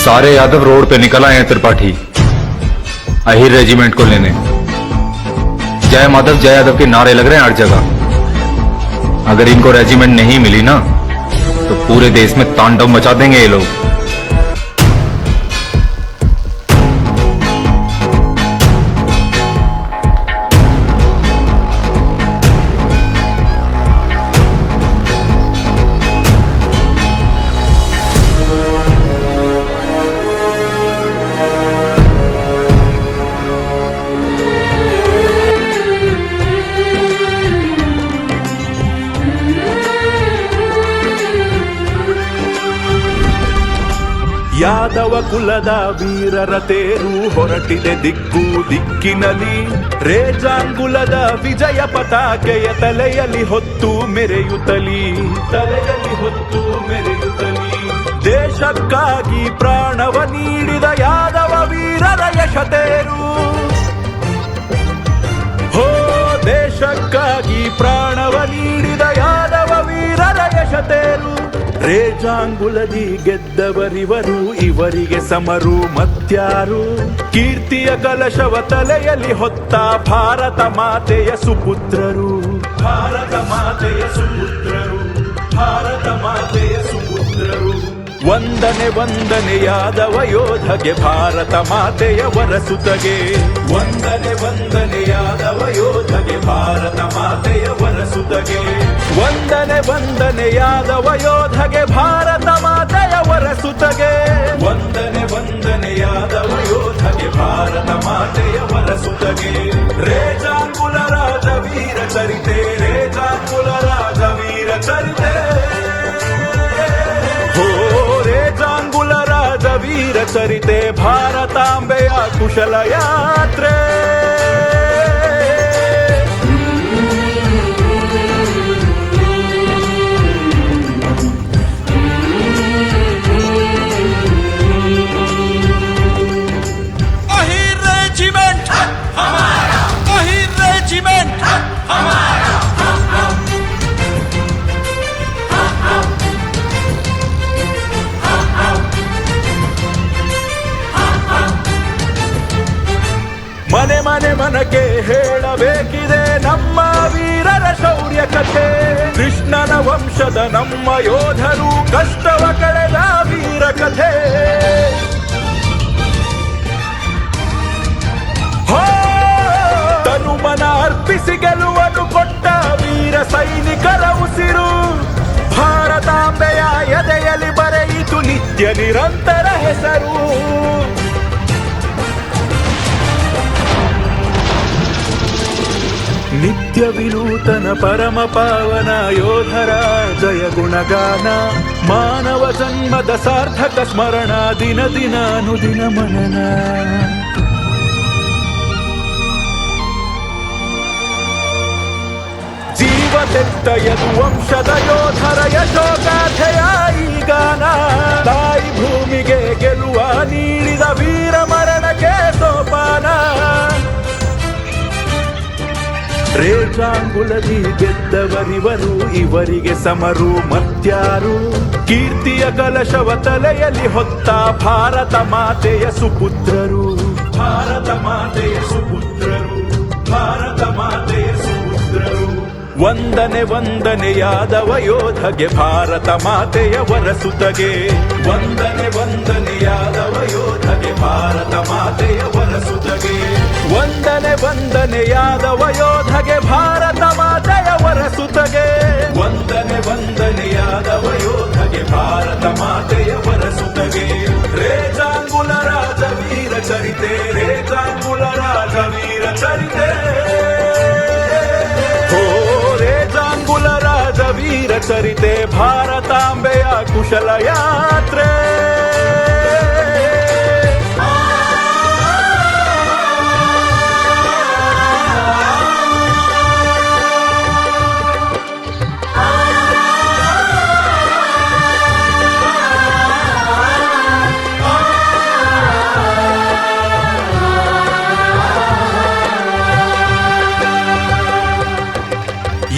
सारे यादव रोड पे निकल आए हैं त्रिपाठी अहिर रेजिमेंट को लेने। जय माधव जय यादव के नारे लग रहे हैं हर जगह। अगर इनको रेजिमेंट नहीं मिली ना तो पूरे देश में तांडव मचा देंगे ये लोग। ಯಾದವ ಕುಲದ ವೀರರ ತೇರು ಹೊರಟಿದೆ ದಿಕ್ಕು ದಿಕ್ಕಿನಲಿ, ರೇಜಾಂಗುಲದ ವಿಜಯ ಪತಾಕೆಯ ತಲೆಯಲ್ಲಿ ಹೊತ್ತು ಮೆರೆಯುತ್ತಲಿ, ತಲೆಯಲ್ಲಿ ಹೊತ್ತು ಮೆರೆಯುತ್ತಲಿ. ದೇಶಕ್ಕಾಗಿ ಪ್ರಾಣವ ನೀಡಿದ ಯಾದವ ವೀರರ ಯಶತೇರು, ಹೋ ದೇಶಕ್ಕಾಗಿ ಪ್ರಾಣವ ನೀಡಿದ ಯಾದವ ವೀರರ ಯಶತೇರು. ರೇಜಾಂಗುಲದಿ ಗೆದ್ದವರಿವರು, ಇವರಿಗೆ ಸಮರು ಮತ್ಯಾರು. ಕೀರ್ತಿಯ ಕಲಶವ ತಲೆಯಲ್ಲಿ ಹೊತ್ತ ಭಾರತ ಮಾತೆಯ ಸುಪುತ್ರರು, ಭಾರತ ಮಾತೆಯ ಸುಪುತ್ರರು, ಭಾರತ ಮಾತೆಯ ಸುಪುತ್ರರು. ವಂದನೆ ವಂದನೆ ಯಾದವ ಯೋಧಗೆ, ಭಾರತ ಮಾತೆಯ ವರಸುತಗೆ. ವಂದನೆ ವಂದನೆ ಯಾದವ ಯೋಧಗೆ, ಭಾರತ ಮಾತೆಯ ವರಸುತಗೆ. ವಂದನೆ ವಂದನೆ ಯಾದವ ಯೋಧಗೆ, ಭಾರತ ಮಾತೆಯ ವರಸುತಗೆ. ವಂದನೆ ವಂದನೆ ಯಾದವ ಯೋಧಗೆ, ಭಾರತ ಮಾತೆಯ ವರಸುತಗೆ. ರೇಜಾಂಗುಲ ರಾಜ ವೀರ ಚರಿತೆ, ರೇಜಾಂಗುಲ ರಾಜ ವೀರ ಚರಿತೆ. ರೇಜಾಂಗುಲ ರಾಜ ವೀರ ಚರಿತೆ, ಭಾರತಾಂಬೆಯ ಕುಶಲ ಯಾತ್ರೆ. अहिर रेजिमेंट हमारा, अहिर रेजिमेंट हमारा. ಮನೆ ಮನೆ ಮನಕ್ಕೆ ಹೇಳಬೇಕಿದೆ ನಮ್ಮ ವೀರರ ಶೌರ್ಯ ಕಥೆ. ಕೃಷ್ಣನ ವಂಶದ ನಮ್ಮ ಯೋಧರು ಕಷ್ಟವ ಕಳೆದ ವೀರ ಕಥೆ. ತನುಮನ ಅರ್ಪಿಸಿ ಗೆಲುವನ್ನು ಕೊಟ್ಟ ವೀರ ಸೈನಿಕರ ಉಸಿರು. ಭಾರತಾಂಬೆಯ ಎದೆಯಲ್ಲಿ ಬರೆಯಿತು ನಿತ್ಯ ನಿರಂತರ ಹೆಸರು. ನಿತ್ಯ ವಿನೂತನ ಪರಮ ಪಾವನ ಯೋಧರ ಜಯ ಗುಣಗಾನ. ಮಾನವ ಜನ್ಮದ ಸಾರ್ಥಕ ಸ್ಮರಣ, ದಿನ ದಿನ ಅನುದಿನ ಮನನ. ಜೀವ ತೆತ್ತ ಯದು ವಂಶದ ಯೋಧರ ಯಶೋಗಾಥೆಯ ಈ ಗಾನ. ತಾಯಿ ಭೂಮಿಗೆ ಗೆಲುವ ನೀಡಿದ ವೀರ ಮರಣಕ್ಕೆ ಸೋಪಾನ. ರೇಜಾಂಗುಲದಿ ಗೆದ್ದವರಿವರು, ಇವರಿಗೆ ಸಮರು ಮತ್ಯಾರು. ಕೀರ್ತಿಯ ಕಲಶವ ತಲೆಯಲ್ಲಿ ಹೊತ್ತ ಭಾರತ ಮಾತೆಯ ಸುಪುತ್ರರು, ಭಾರತ ಮಾತೆಯ ಸುಪುತ್ರರು, ಭಾರತ ಮಾತೆಯ ಸುಪುತ್ರರು. ವಂದನೆ ವಂದನೆ ಯಾದವ ಯೋಧಗೆ, ಭಾರತ ಮಾತೆಯ ವರಸುತಗೆ. ವಂದನೆ ವಂದನೆ ಯಾದವ ಯೋಧಗೆ, ಭಾರತ ಮಾತೆಯ ವರಸುತಗೆ. ವಂದನೆ ವಂದನೆ ಯಾದವ ಯೋಧಗೆ, ಭಾರತ ಮಾತೆಯ ವರಸುತಗೆ. ವಂದನೆ ವಂದನೆ ಯಾದವ ಯೋಧಗೆ, ಭಾರತ ಮಾತೆಯ ವರಸುತಗೆ. ರೇಜಾಂಗುಲ ರಾಜ ವೀರ ಚರಿತೆ, ರೇಜಾಂಗುಲ ರಾಜ ವೀರ ಚರಿತೆ. ರೇಜಾಂಗುಲ ರಾಜ ವೀರ ಚರಿತೆ, ಭಾರತಾಂಬೆಯ ಕುಶಲ ಯಾತ್ರೆ.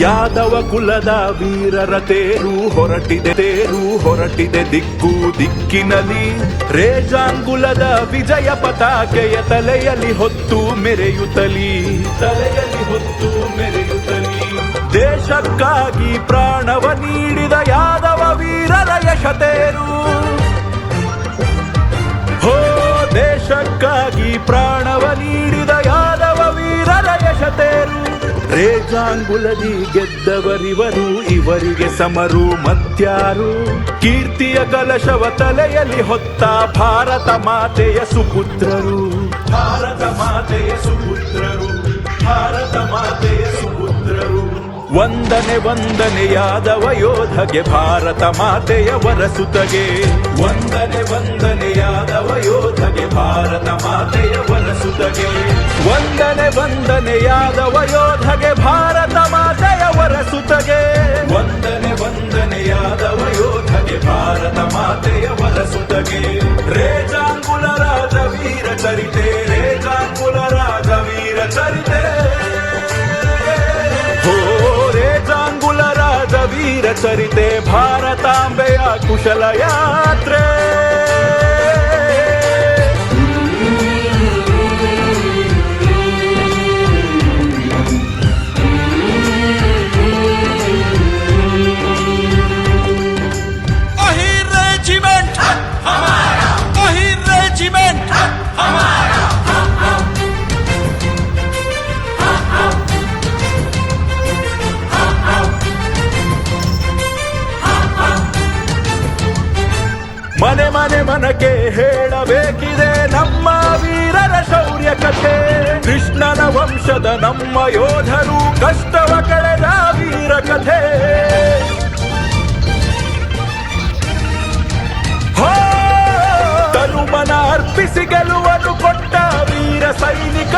ಯಾದವ ಕುಲದ ವೀರರ ತೇರು ಹೊರಟಿದೆ ದಿಕ್ಕು ದಿಕ್ಕಿನಲ್ಲಿ. ರೇಜಾಂಗುಲದ ವಿಜಯ ಪತಾಕೆಯ ತಲೆಯಲ್ಲಿ ಹೊತ್ತು ಮೆರೆಯುತ್ತಲಿ ದೇಶಕ್ಕಾಗಿ ಪ್ರಾಣವ ನೀಡಿದ ಯಾದವ ವೀರರ ಯಶತೇರು. ಹೋ ದೇಶಕ್ಕಾಗಿ ಪ್ರಾಣವ ನೀಡಿದ ಯಾದವ ವೀರರ ಯಶತೇರು. ರೇಜಾಂಗುಲದಿ ಗೆದ್ದವರಿವರು, ಇವರಿಗೆ ಸಮರು ಮತ್ಯಾರು. ಕೀರ್ತಿಯ ಕಲಶವ ತಲೆಯಲ್ಲಿ ಹೊತ್ತ ಭಾರತ ಮಾತೆಯ ಸುಪುತ್ರರು. ವಂದನೆ ಯಾದವ ಯೋಧಗೆ, ಭಾರತ ಮಾತೆಯ ವರಸುತಗೆ. ವಂದನೆ ಯಾದವ ಯೋಧಗೆ, ಭಾರತ ಮಾತೆಯ ವರಸುತಗೆ. ವಂದನೆ ಯಾದವ ಯೋಧಗೆ, ಭಾರತ ಮಾತೆಯ ವರಸುತಗೆ. ವಂದನೆ ಯಾದವ ಯೋಧಗೆ, ಭಾರತ ಮಾತೆಯ ವರಸುತಗೆ. ರೇಜಾಂಗುಲ ರಾಜ ವೀರ ಚರಿತೆ, ರೇಜಾಂಗುಲ ರಾಜ ವೀರ ಚರಿತೆ. ಹೋ ರೇಜಾಂಗುಲ ರಾಜ ವೀರ ಚರಿತೆ, ಭಾರತಾಂಬೆಯ ಕುಶಲ ಯಾತ್ರೆ. अहिर रेजिमेंट हमारा, अहिर रेजिमेंट हमारा. ಮನಕ್ಕೆ ಹೇಳಬೇಕಿದೆ ನಮ್ಮ ವೀರರ ಶೌರ್ಯ ಕಥೆ. ಕೃಷ್ಣನ ವಂಶದ ನಮ್ಮ ಯೋಧರು ಕಷ್ಟವ ಕಳೆದ ವೀರ ಕಥೆ. ತನುಮನ ಅರ್ಪಿಸಿ ಗೆಲುವನ್ನು ಕೊಟ್ಟ ವೀರ ಸೈನಿಕ